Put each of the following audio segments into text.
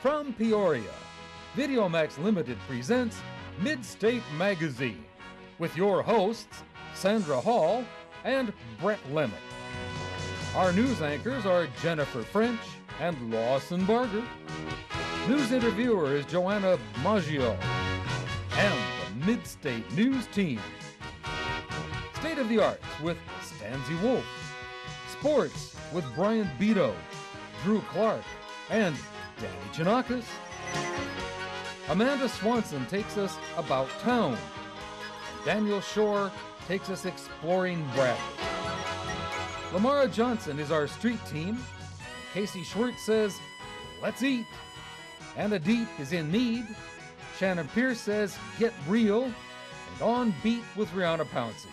From Peoria, VideoMax Limited presents Midstate Magazine with your hosts, Sandra Hall and Brett Lemick. Our news anchors are Jennifer French and Lawson Barger. News interviewer is Joanna Maggio. And the Midstate News Team. State of the Arts with Stanzi Wolf. Sports with Brian Beto, Drew Clark, and Danny Chonakis. Amanda Swanson takes us about town. Daniel Shore takes us exploring Bradley. Lamara Johnson is our street team. Casey Schwartz says, let's eat. Anna Deep is in need. Shannon Pierce says, get real. And on beat with Rihanna Pouncey.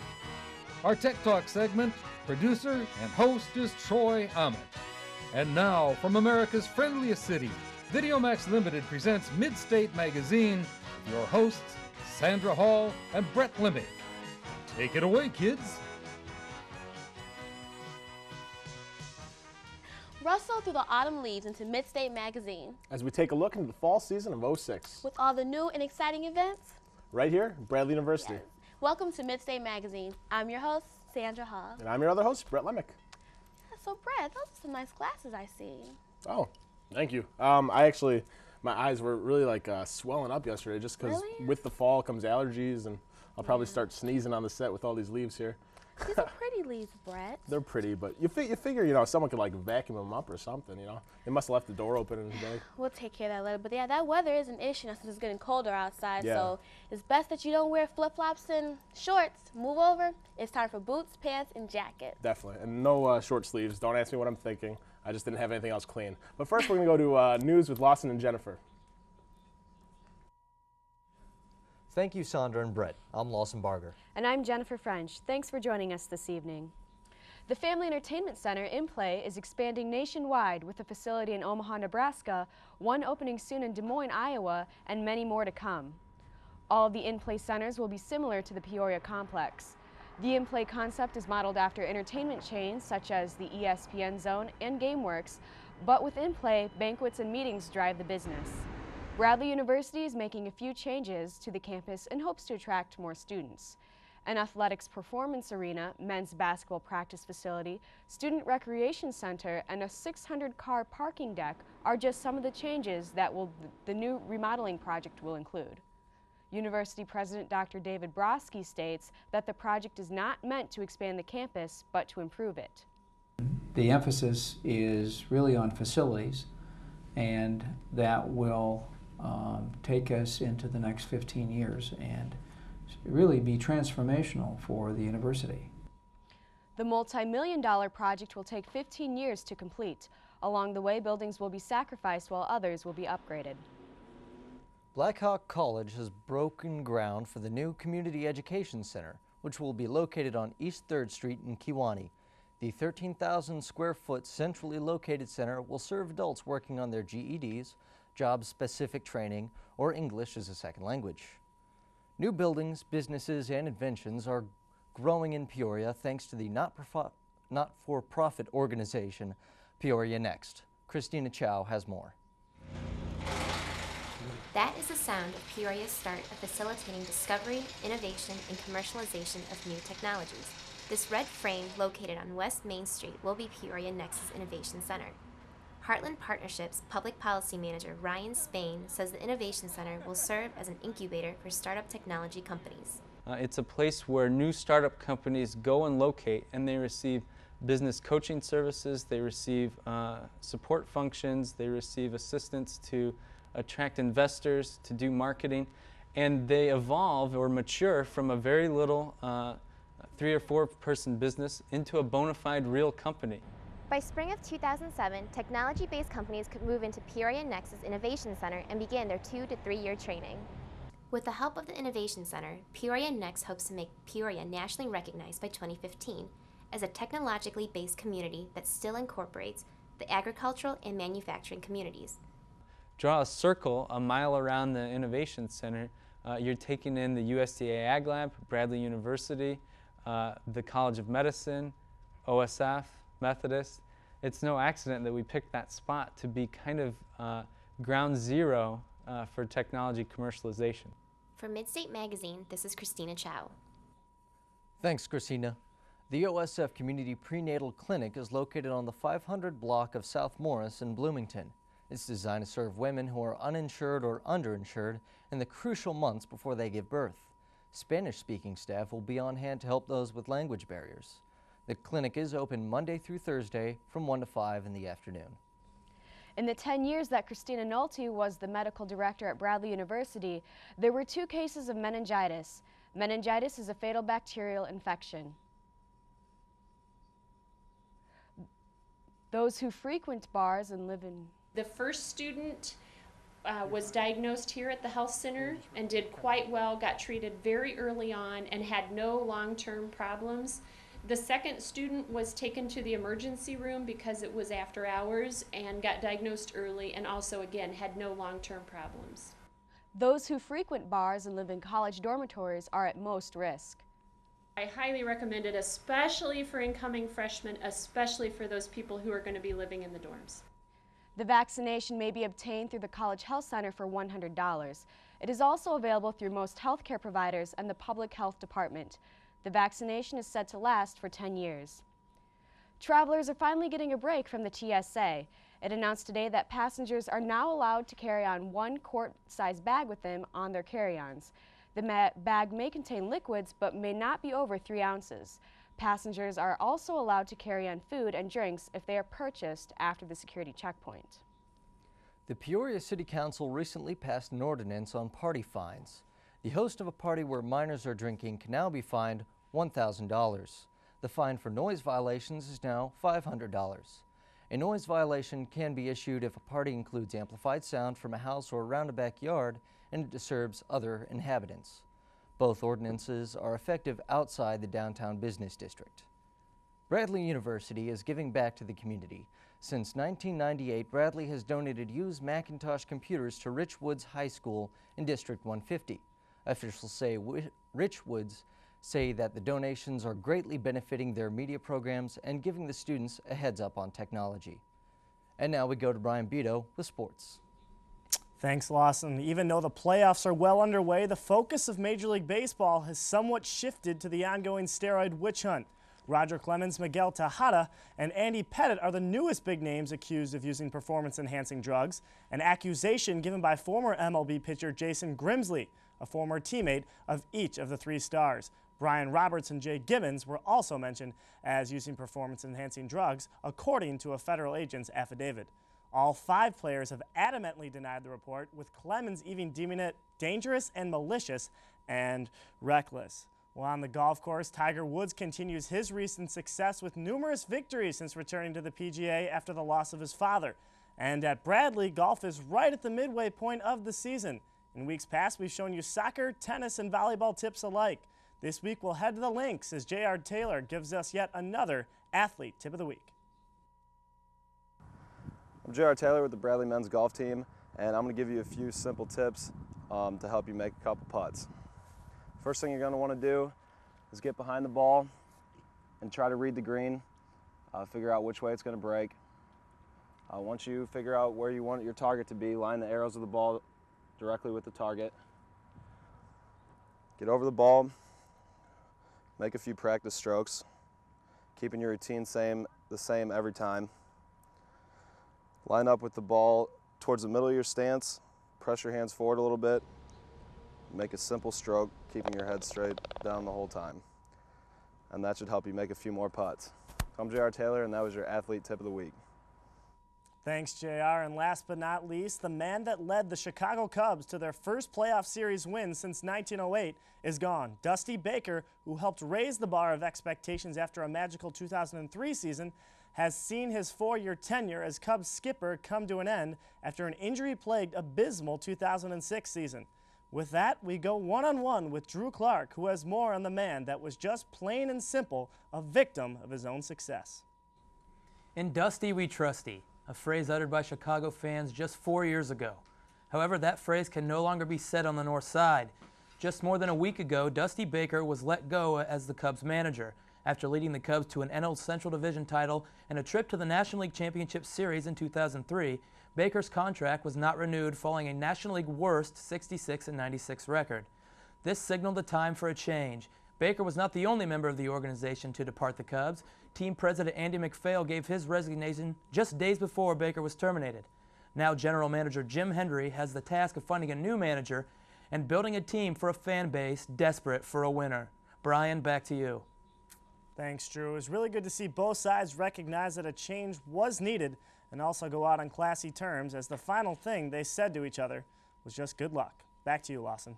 Our Tech Talk segment, producer and host is Troy Ament. And now, from America's friendliest city, VideoMax Limited presents Midstate Magazine with your hosts, Sandra Hall and Brett Lemick. Take it away, kids. Rustle through the autumn leaves into Midstate Magazine as we take a look into the fall season of '06. with all the new and exciting events. Right here, Bradley University. Yes. Welcome to Midstate Magazine. I'm your host, Sandra Hall. And I'm your other host, Brett Lemick. So Brett, those are some nice glasses I see. Oh, thank you. My eyes were really swelling up yesterday just because with the fall comes allergies, and I'll probably start sneezing on the set with all these leaves here. These are pretty leaves, Brett. They're pretty, but you figure, someone could vacuum them up or something, They must have left the door open in the day. We'll take care of that later. But yeah, that weather is an issue now since it's getting colder outside. Yeah. So it's best that you don't wear flip-flops and shorts. Move over. It's time for boots, pants, and jacket. Definitely. And no short sleeves. Don't ask me what I'm thinking. I just didn't have anything else clean. But first, we're going to go to news with Lawson and Jennifer. Thank you, Sandra and Brett. I'm Lawson Barger. And I'm Jennifer French. Thanks for joining us this evening. The Family Entertainment Center in Play is expanding nationwide with a facility in Omaha, Nebraska, one opening soon in Des Moines, Iowa, and many more to come. All of the in-play centers will be similar to the Peoria complex. The in-play concept is modeled after entertainment chains such as the ESPN Zone and GameWorks, but with in-play, banquets and meetings drive the business. Bradley University is making a few changes to the campus and hopes to attract more students. An athletics performance arena, men's basketball practice facility, student recreation center, and a 600-car parking deck are just some of the changes that the new remodeling project will include. University President Dr. David Broski states that the project is not meant to expand the campus, but to improve it. The emphasis is really on facilities, and that will take us into the next 15 years and really be transformational for the university. The multi-million-dollar project will take 15 years to complete. Along the way, buildings will be sacrificed while others will be upgraded. Blackhawk College has broken ground for the new Community Education Center, which will be located on East 3rd Street in Kewanee. The 13,000 square foot centrally located center will serve adults working on their GEDs, job-specific training, or English as a second language. New buildings, businesses, and inventions are growing in Peoria thanks to the not-for-profit organization Peoria Next. Christina Chow has more. That is the sound of Peoria's start of facilitating discovery, innovation, and commercialization of new technologies. This red frame located on West Main Street will be Peoria Next's Innovation Center. Heartland Partnerships Public Policy Manager Ryan Spain says the Innovation Center will serve as an incubator for startup technology companies. It's a place where new startup companies go and locate, and they receive business coaching services, they receive support functions, they receive assistance to attract investors, to do marketing, and they evolve or mature from a very little 3 or 4 person business into a bona fide real company. By spring of 2007, technology-based companies could move into Peoria Next's Innovation Center and begin their 2 to 3 year training. With the help of the Innovation Center, Peoria Next hopes to make Peoria nationally recognized by 2015 as a technologically based community that still incorporates the agricultural and manufacturing communities. Draw a circle a mile around the Innovation Center. You're taking in the USDA Ag Lab, Bradley University, the College of Medicine, OSF, Methodist. It's no accident that we picked that spot to be kind of ground zero for technology commercialization. For Midstate Magazine, this is Christina Chow. Thanks, Christina. The OSF Community Prenatal Clinic is located on the 500 block of South Morris in Bloomington. It's designed to serve women who are uninsured or underinsured in the crucial months before they give birth. Spanish-speaking staff will be on hand to help those with language barriers. The clinic is open Monday through Thursday from 1 to 5 in the afternoon. In the 10 years that Christina Nolte was the medical director at Bradley University, there were 2 cases of meningitis. Meningitis is a fatal bacterial infection. Those who frequent bars and live in... The first student was diagnosed here at the health center and did quite well, got treated very early on and had no long-term problems. The second student was taken to the emergency room because it was after hours and got diagnosed early and also, again, had no long-term problems. Those who frequent bars and live in college dormitories are at most risk. I highly recommend it, especially for incoming freshmen, especially for those people who are going to be living in the dorms. The vaccination may be obtained through the College Health Center for $100. It is also available through most healthcare providers and the Public Health Department. The vaccination is set to last for 10 years. Travelers are finally getting a break from the TSA. It announced today that passengers are now allowed to carry on 1 quart-sized bag with them on their carry-ons. The bag may contain liquids but may not be over 3 ounces. Passengers are also allowed to carry on food and drinks if they are purchased after the security checkpoint. The Peoria City Council recently passed an ordinance on party fines. The host of a party where minors are drinking can now be fined $1,000. The fine for noise violations is now $500. A noise violation can be issued if a party includes amplified sound from a house or around a backyard and it disturbs other inhabitants. Both ordinances are effective outside the downtown business district. Bradley University is giving back to the community. Since 1998, Bradley has donated used Macintosh computers to Richwoods High School in District 150. Officials say Richwoods say that the donations are greatly benefiting their media programs and giving the students a heads up on technology. And now we go to Brian Beto with sports. Thanks, Lawson. Even though the playoffs are well underway, the focus of Major League Baseball has somewhat shifted to the ongoing steroid witch hunt. Roger Clemens, Miguel Tejada, and Andy Pettitte are the newest big names accused of using performance-enhancing drugs, an accusation given by former MLB pitcher Jason Grimsley, a former teammate of each of the 3 stars. Brian Roberts and Jay Gibbons were also mentioned as using performance-enhancing drugs, according to a federal agent's affidavit. All 5 players have adamantly denied the report, with Clemens even deeming it dangerous and malicious and reckless. Well, on the golf course, Tiger Woods continues his recent success with numerous victories since returning to the PGA after the loss of his father. And at Bradley, golf is right at the midway point of the season. In weeks past, we've shown you soccer, tennis, and volleyball tips alike. This week, we'll head to the links as J.R. Taylor gives us yet another athlete tip of the week. I'm J.R. Taylor with the Bradley men's golf team, and I'm going to give you a few simple tips to help you make a couple putts. First thing you're going to want to do is get behind the ball and try to read the green, figure out which way it's going to break. Once you figure out where you want your target to be, line the arrows of the ball directly with the target. Get over the ball, make a few practice strokes, keeping your routine the same every time. Line up with the ball towards the middle of your stance, press your hands forward a little bit, make a simple stroke, keeping your head straight down the whole time. And that should help you make a few more putts. I'm J.R. Taylor, and that was your athlete tip of the week. Thanks, JR. And last but not least, the man that led the Chicago Cubs to their first playoff series win since 1908 is gone. Dusty Baker, who helped raise the bar of expectations after a magical 2003 season, has seen his 4-year tenure as Cubs skipper come to an end after an injury-plagued abysmal 2006 season. With that, we go one-on-one with Drew Clark, who has more on the man that was just plain and simple a victim of his own success. In Dusty we trusty, a phrase uttered by Chicago fans just 4 years ago. However, that phrase can no longer be said on the north side. Just more than a week ago, Dusty Baker was let go as the Cubs manager after leading the Cubs to an NL Central Division title and a trip to the National League Championship Series in 2003 Baker's contract was not renewed following a National League worst 66-96 record. This signaled the time for a change. Baker was not the only member of the organization to depart the Cubs. Team president Andy MacPhail gave his resignation just days before Baker was terminated. Now general manager Jim Hendry has the task of finding a new manager and building a team for a fan base desperate for a winner. Brian, back to you. Thanks, Drew. It was really good to see both sides recognize that a change was needed and also go out on classy terms, as the final thing they said to each other was just good luck. Back to you, Lawson.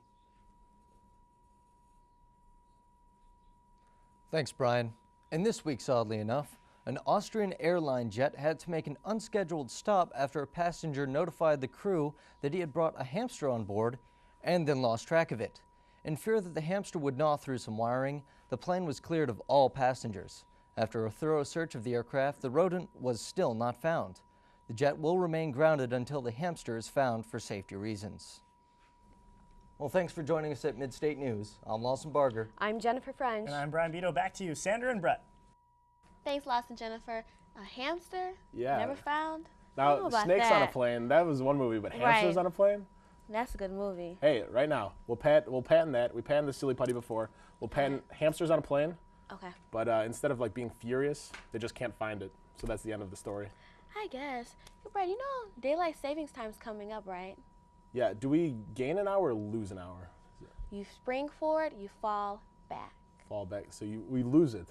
Thanks, Brian. And this week's Oddly Enough, an Austrian airline jet had to make an unscheduled stop after a passenger notified the crew that he had brought a hamster on board and then lost track of it. In fear that the hamster would gnaw through some wiring, the plane was cleared of all passengers. After a thorough search of the aircraft, the rodent was still not found. The jet will remain grounded until the hamster is found for safety reasons. Well, thanks for joining us at Midstate News. I'm Lawson Barger. I'm Jennifer French. And I'm Brian Vito. Back to you, Sandra and Brett. Thanks, Lawson, Jennifer. A hamster? Yeah. Never found? Now, Snakes on a Plane, that was one movie, but hamsters on a plane? That's a good movie. Hey, right now, we'll patent that. We patented the silly putty before. We'll patent hamsters on a plane. Okay. But instead of like being furious, they just can't find it. So that's the end of the story. I guess. Hey, Brad, you know daylight savings time's coming up, right? Yeah, do we gain an hour or lose an hour? You spring forward, you fall back. Fall back, so we lose it.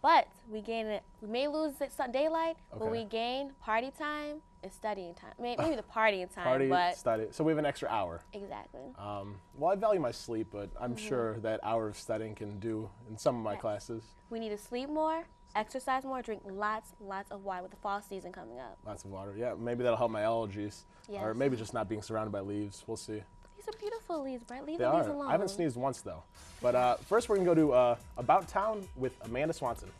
But we gain it. We may lose daylight, but Okay. we gain party time and studying time. Maybe the partying time, Party, but study. So we have an extra hour. exactly. Well, I value my sleep, but I'm sure that hour of studying can do in some of my classes. We need to sleep more, exercise more, drink lots of water with the fall season coming up. Lots of water. Yeah, maybe that'll help my allergies. Yes. Or maybe just not being surrounded by leaves. We'll see. These are beautiful leaves, Brett. Leave They the leaves are. alone. I haven't sneezed once, though. But first, we're going to go to About Town with Amanda Swanson.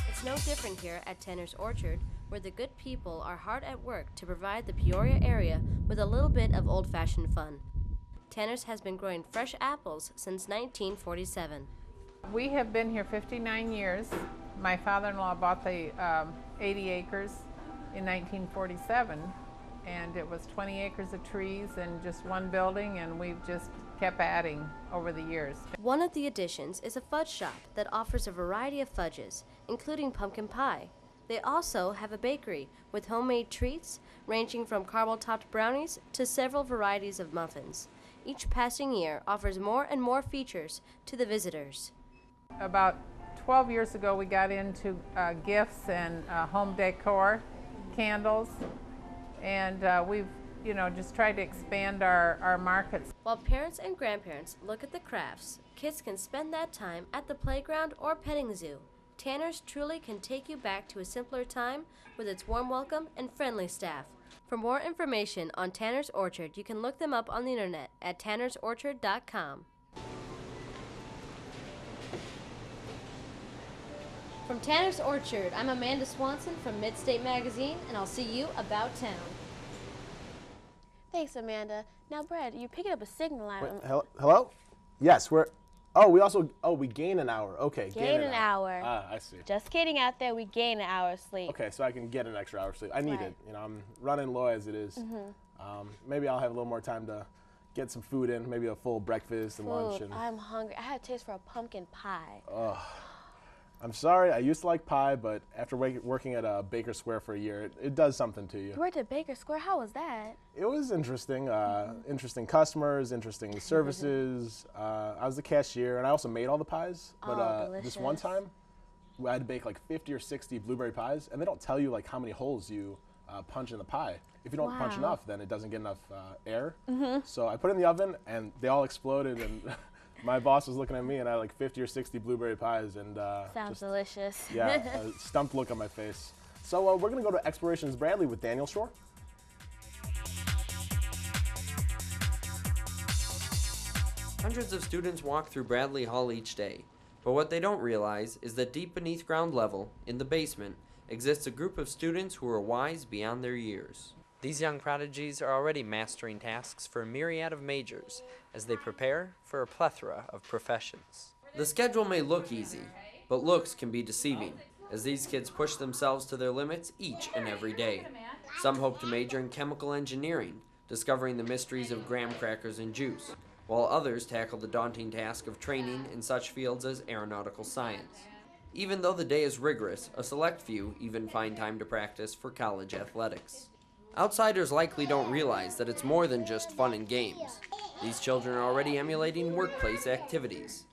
It's no different here at Tanner's Orchard, where the good people are hard at work to provide the Peoria area with a little bit of old-fashioned fun. Tanner's has been growing fresh apples since 1947. We have been here 59 years. My father-in-law bought the 80 acres in 1947, and it was 20 acres of trees and just one building, and we've just kept adding over the years. One of the additions is a fudge shop that offers a variety of fudges, including pumpkin pie. They also have a bakery with homemade treats ranging from caramel-topped brownies to several varieties of muffins. Each passing year offers more and more features to the visitors. About 12 years ago, we got into gifts and home decor, candles, and we've just tried to expand our markets. While parents and grandparents look at the crafts, kids can spend that time at the playground or petting zoo. Tanner's truly can take you back to a simpler time with its warm welcome and friendly staff. For more information on Tanner's Orchard, you can look them up on the internet at tannersorchard.com. From Tanner's Orchard, I'm Amanda Swanson from Midstate Magazine, and I'll see you about town. Thanks, Amanda. Now, Brad, you're picking up a signal line. Wait, hello? Yes, we gain an hour. Okay, Gain an hour. Ah, I see. Just kidding out there, we gain an hour of sleep. Okay, so I can get an extra hour of sleep. I need it. I'm running low as it is. Maybe I'll have a little more time to get some food in, maybe a full breakfast and lunch. And I'm hungry. I had a taste for a pumpkin pie. I'm sorry, I used to like pie, but after working at Baker Square for a year, it does something to you. You worked at Baker Square? How was that? It was interesting. Interesting customers, interesting services. I was the cashier, and I also made all the pies. But this one time, I had to bake like 50 or 60 blueberry pies, and they don't tell you like how many holes you punch in the pie. If you don't punch enough, then it doesn't get enough air. So I put it in the oven, and they all exploded, and my boss was looking at me, and I had like 50 or 60 blueberry pies, and sounds delicious. Yeah, a stumped look on my face. So we're gonna go to Explorations Bradley with Daniel Shore. Hundreds of students walk through Bradley Hall each day, but what they don't realize is that deep beneath ground level, in the basement, exists a group of students who are wise beyond their years. These young prodigies are already mastering tasks for a myriad of majors as they prepare for a plethora of professions. The schedule may look easy, but looks can be deceiving, as these kids push themselves to their limits each and every day. Some hope to major in chemical engineering, discovering the mysteries of graham crackers and juice, while others tackle the daunting task of training in such fields as aeronautical science. Even though the day is rigorous, a select few even find time to practice for college athletics. Outsiders likely don't realize that it's more than just fun and games. These children are already emulating workplace activities.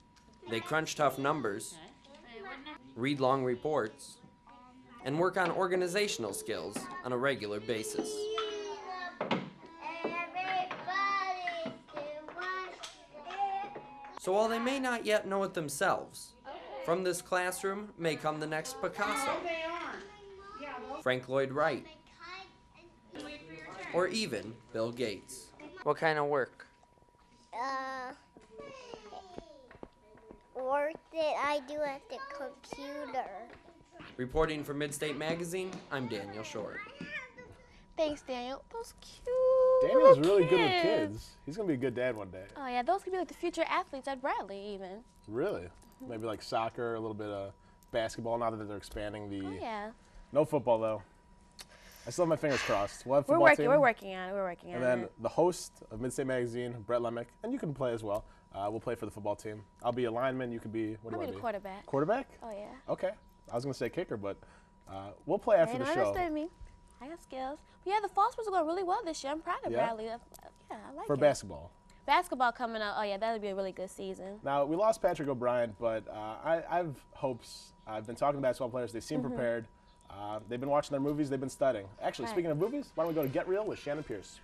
They crunch tough numbers, read long reports, and work on organizational skills on a regular basis. So while they may not yet know it themselves, from this classroom may come the next Picasso, Frank Lloyd Wright, or even Bill Gates. What kind of work? Work that I do at the computer. Reporting for Midstate Magazine, I'm Daniel Short. Thanks, Daniel. Those cute Daniel's really kids. good with kids. He's going to be a good dad one day. Oh, yeah, those could be like the future athletes at Bradley, even. Really? Maybe like soccer, a little bit of basketball, now that they're expanding the... Oh, yeah. No football, though. I still have my fingers crossed. We'll have a football We're team. working on it. And then the host of Midstate Magazine, Brett Lemick, and you can play as well. We'll play for the football team. I'll be a lineman. You can be, what do you want to be? I'll be the quarterback. Quarterback? Oh, yeah. Okay. I was going to say kicker, but we'll play after the show. Understand me. I got skills. But yeah, the fall sports are going really well this year. I'm proud of Bradley. Yeah, I like it. For basketball. Basketball coming up. Oh, yeah, that'll be a really good season. Now, we lost Patrick O'Brien, but I've hopes. I've been talking to basketball players. They seem prepared. They've been watching their movies. They've been studying. Actually, speaking of movies, why don't we go to Get Real with Shannon Pierce.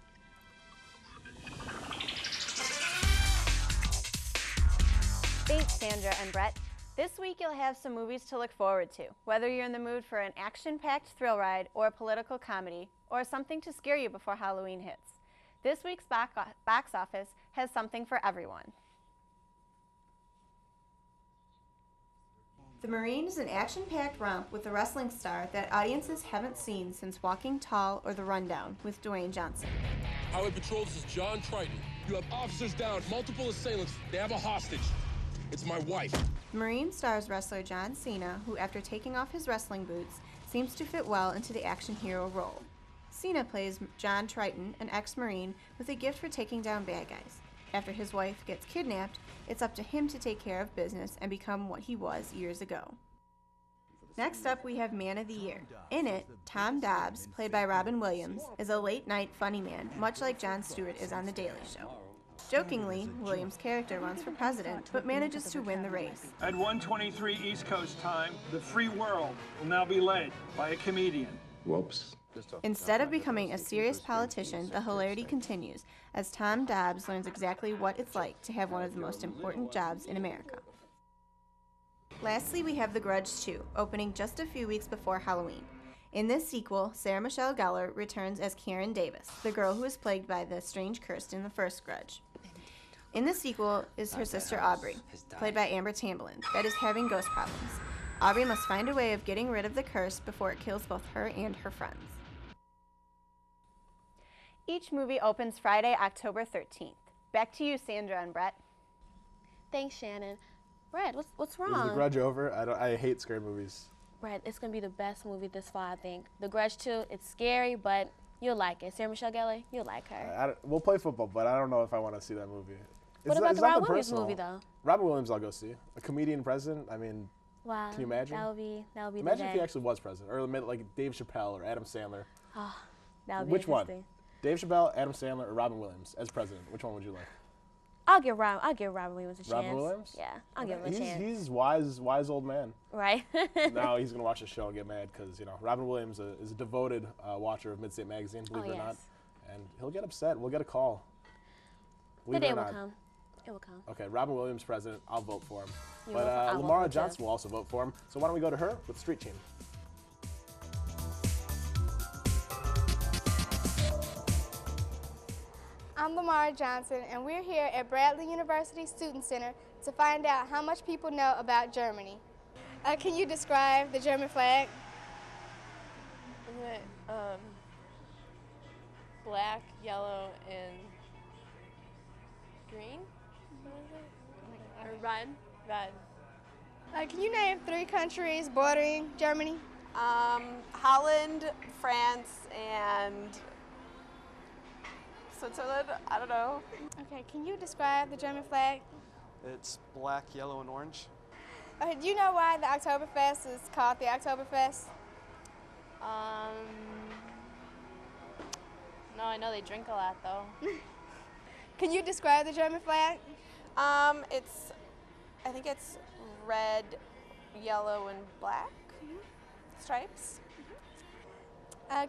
Thanks, Sandra and Brett. This week you'll have some movies to look forward to, whether you're in the mood for an action-packed thrill ride or a political comedy, or something to scare you before Halloween hits. This week's box office has something for everyone. The Marine is an action-packed romp with a wrestling star that audiences haven't seen since Walking Tall or The Rundown with Dwayne Johnson. Highway Patrol, this is John Triton. You have officers down, multiple assailants. They have a hostage. It's my wife. The Marine stars wrestler John Cena, who after taking off his wrestling boots, seems to fit well into the action hero role. Cena plays John Triton, an ex-Marine, with a gift for taking down bad guys. After his wife gets kidnapped, it's up to him to take care of business and become what he was years ago. Next up, we have Man of the Year. In it, Tom Dobbs, played by Robin Williams, is a late-night funny man, much like Jon Stewart is on The Daily Show. Jokingly, Williams' character runs for president, but manages to win the race. At 1:23 East Coast time, the free world will now be led by a comedian. Whoops. Instead of becoming a serious politician, the hilarity continues as Tom Dobbs learns exactly what it's like to have one of the most important jobs in America. Lastly, we have The Grudge 2, opening just a few weeks before Halloween. In this sequel, Sarah Michelle Gellar returns as Karen Davis, the girl who was plagued by the strange curse in the first Grudge. In the sequel is her sister Aubrey, played by Amber Tamblyn, that is having ghost problems. Aubrey must find a way of getting rid of the curse before it kills both her and her friends. Each movie opens Friday, October 13th. Back to you, Sandra and Brett. Thanks, Shannon. Brett, what's wrong? Is The Grudge over? I hate scary movies. Brett, it's going to be the best movie this fall, I think. The Grudge 2, it's scary, but you'll like it. Sarah Michelle Gellar, you'll like her. We'll play football, but I don't know if I want to see that movie. What about the Robin Williams movie, though? Robin Williams I'll go see. A comedian president, I mean, wow, can you imagine? That would be Imagine if he actually was president, or like Dave Chappelle or Adam Sandler. Oh, that would be Which interesting. one? Dave Chappelle, Adam Sandler, or Robin Williams as president? Which one would you like? I'll give Robin Williams a chance. Robin Williams? Yeah, I'll give him a chance. He's wise old man. Right. Now he's gonna watch the show and get mad because Robin Williams is a devoted watcher of Midstate Magazine, believe it or not, and he'll get upset. We'll get a call. The day will come. It will come. Okay, Robin Williams president. I'll vote for him. You But I'll vote Lamara for Johnson will also vote for him. So why don't we go to her with Street Team? I'm Lamara Johnson, and we're here at Bradley University Student Center to find out how much people know about Germany. Can you describe the German flag? Isn't it black, yellow, and green? What is it? Or red? Bad. Can you name 3 countries bordering Germany? Holland, France, and Switzerland. I don't know. Okay, can you describe the German flag? It's black, yellow, and orange. Okay, do you know why the Oktoberfest is called the Oktoberfest? No, I know they drink a lot though. Can you describe the German flag? I think it's red, yellow, and black stripes.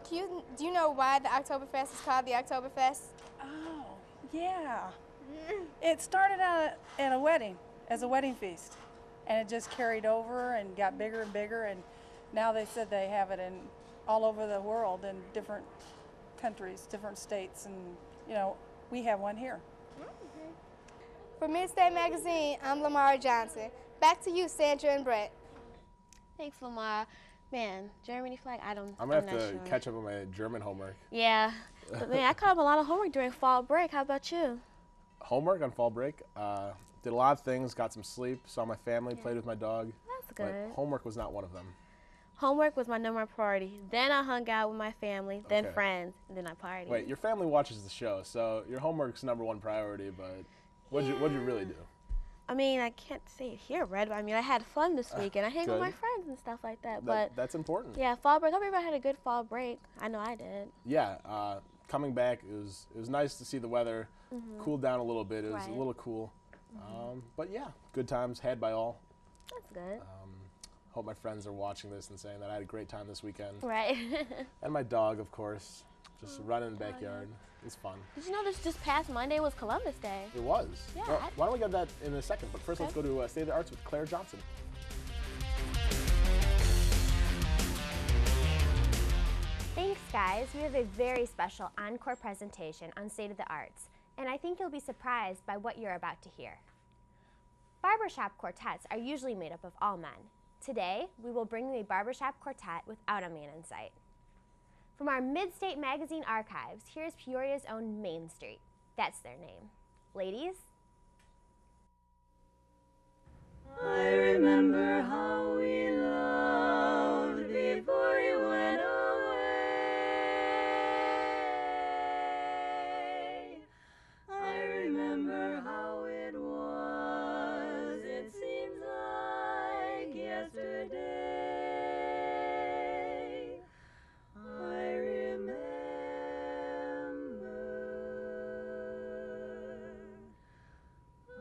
Do you know why the Oktoberfest is called the Oktoberfest? Oh, yeah. It started out at a wedding, as a wedding feast, and it just carried over and got bigger and bigger, and now they said they have it in all over the world in different countries, different states, and you know, we have one here. For Midstate Magazine, I'm Lamar Johnson. Back to you, Sandra and Brett. Thanks, Lamar. Man, Germany flag, I'm gonna have to catch up on my German homework. Yeah, but man, I caught up a lot of homework during fall break. How about you? Homework on fall break? Did a lot of things, got some sleep, saw my family, played with my dog. That's good. But homework was not one of them. Homework was my number one priority. Then I hung out with my family, then friends, and then I partied. Wait, your family watches the show, so your homework's number one priority, but what'd you really do? I mean, I can't say it here, Red, but I mean, I had fun this weekend. I hang with my friends and stuff like that. But that's important. Yeah, fall break. I hope everybody had a good fall break. I know I did. Yeah, coming back, it was nice to see the weather cool down a little bit. It was a little cool. But yeah, good times had by all. That's good. Hope my friends are watching this and saying that I had a great time this weekend. Right. And my dog, of course, just running in the backyard. It's fun. Did you know this just past Monday was Columbus Day? It was. Yeah. Well, why don't we get that in a second? But first, let's go to State of the Arts with Claire Johnson. Thanks, guys. We have a very special encore presentation on State of the Arts, and I think you'll be surprised by what you're about to hear. Barbershop quartets are usually made up of all men. Today, we will bring you a barbershop quartet without a man in sight. From our Midstate Magazine archives, here's Peoria's own Main Street. That's their name. Ladies? I remember how we loved before you went away. I remember how it was. It seems like yesterday. I remember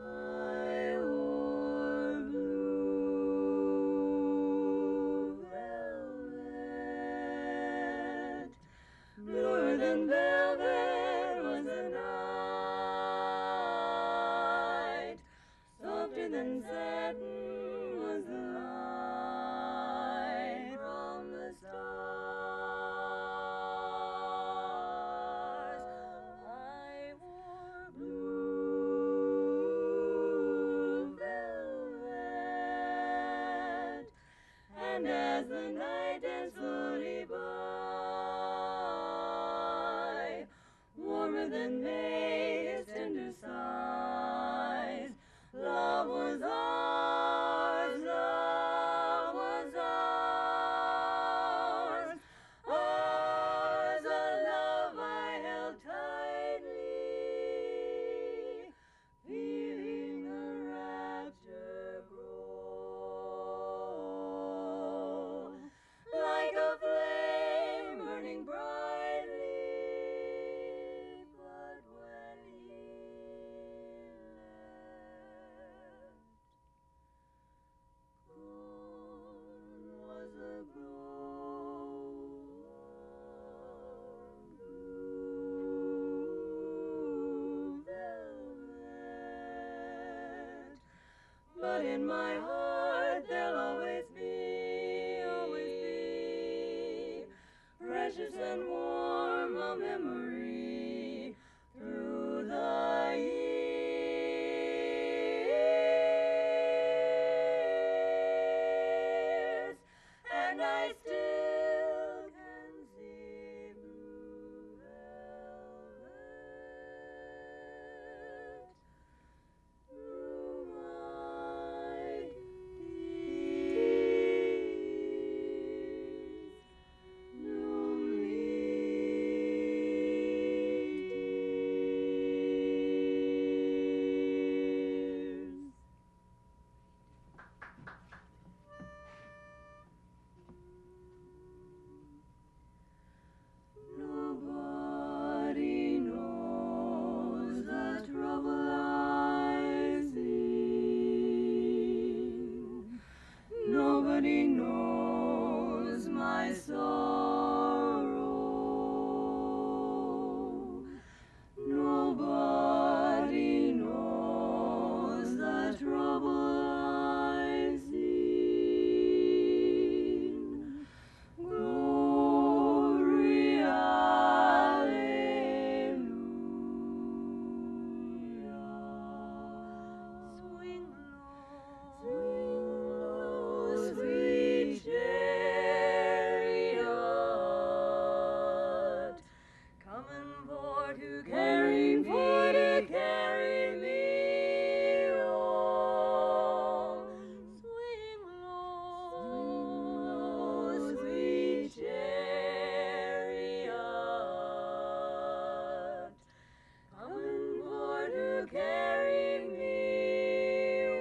I wore blue velvet. Bluer than velvet was the night. Softer than satin was the light from the stars. I wore blue velvet, and as the night danced slowly by, warmer than May's tender sighs, love was ours, love was ours, ours, a love I held tightly, feeling the rapture grow, like a flame burning brightly. But when he left, gone was the glow of blue velvet. But in my heart there'll always be, precious and warm a memory through the years, and I still can see blue velvet through my Nobody knows my sorrow. Nobody knows the trouble I've seen. Glory, hallelujah. Swing low, sweet chariot, coming for to carry me home. Swing low, sweet chariot, coming for to carry me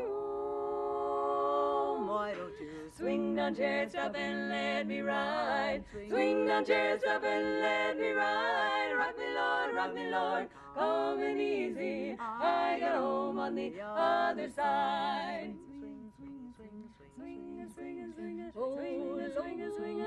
home. Why don't you swing down, chariot, stop and let me ride? Swing down, chariot, stop and let me ride. Rock me, Lord, coming easy. I got home on the other side. Swing, swing, swing, swing, swing, swing, swing, swing, swing,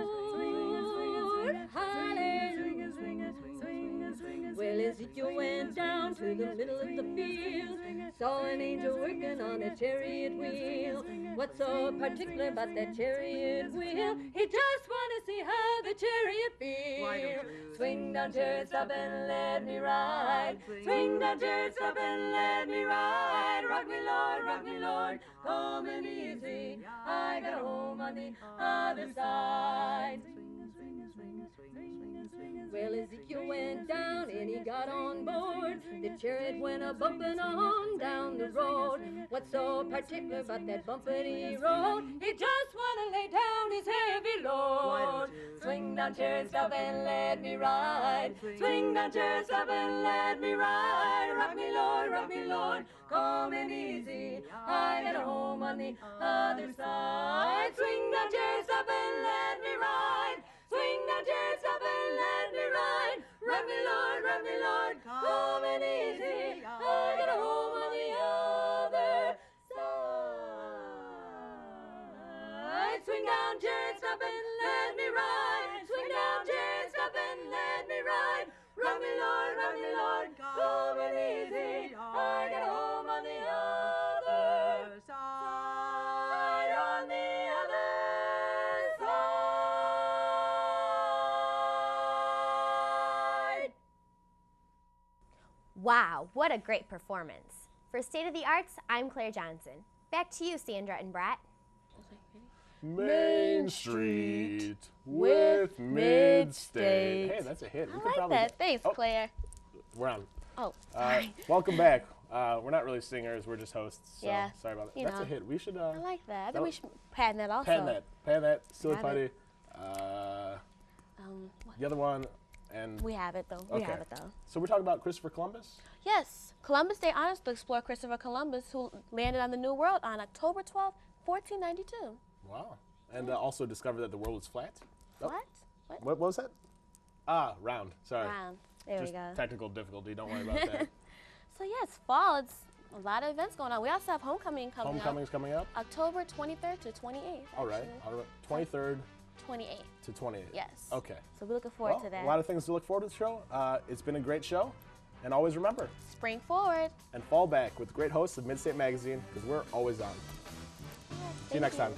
well, Ezekiel went down to the middle of the field, saw an angel working on a chariot wheel. What's so particular about that chariot wheel? He just want to see how the chariot feels. Swing down, chariot, stop and let me ride. Swing down, chariot, stop and let me ride. Rock me, Lord, coming easy. I got home on the other side. Well, Ezekiel went down and he got on board. The chariot went a bumping on down the road. What's so particular about that bumpity road? He just wanna lay down his heavy load. Swing down, chariot, stop and let me ride. Swing down, chariot, stop and let me ride. Rock me, Lord, coming easy. I got a home on the other side. Swing down, chariot, stop and let me ride. Swing down, chariot, stop and let me ride. Rock me, Lord, coming easy. I got a home on the other side. Swing down, chariot, stop and let me ride. Swing down, chariot, stop and let me ride. Rock me, Lord, coming easy. I got a home on the other side. On the other side. Wow, what a great performance. For State of the Arts, I'm Claire Johnson. Back to you, Sandra and Brett. Main Street with Midstate. Hey, that's a hit. I like that. Thanks, Claire. We're on. Oh, sorry. Welcome back. We're not really singers. We're just hosts. So Yeah, sorry about that. you That's know. a hit. We should. I like that. I think we should patent that also. Pan that. Silly Got Putty. it. The other one. And We have it, though. We have it, though. So we're talking about Christopher Columbus? Yes, Columbus Day honors to explore Christopher Columbus, who landed on the New World on October 12, 1492. Wow. And also discovered that the world was flat? Oh. What? What was that? Ah, round. Sorry. Round. There Just we go. Technical difficulty. Don't worry about that. So yeah, it's fall. It's a lot of events going on. We also have homecoming coming Homecoming's coming up? October 23rd to 28th. All right. 23rd 28th. to 28th. Yes. Okay. So we're looking forward to that. A lot of things to look forward to the show. It's been a great show. And always remember. Spring forward. And fall back with great hosts of Midstate Magazine, because we're always on. See you next time.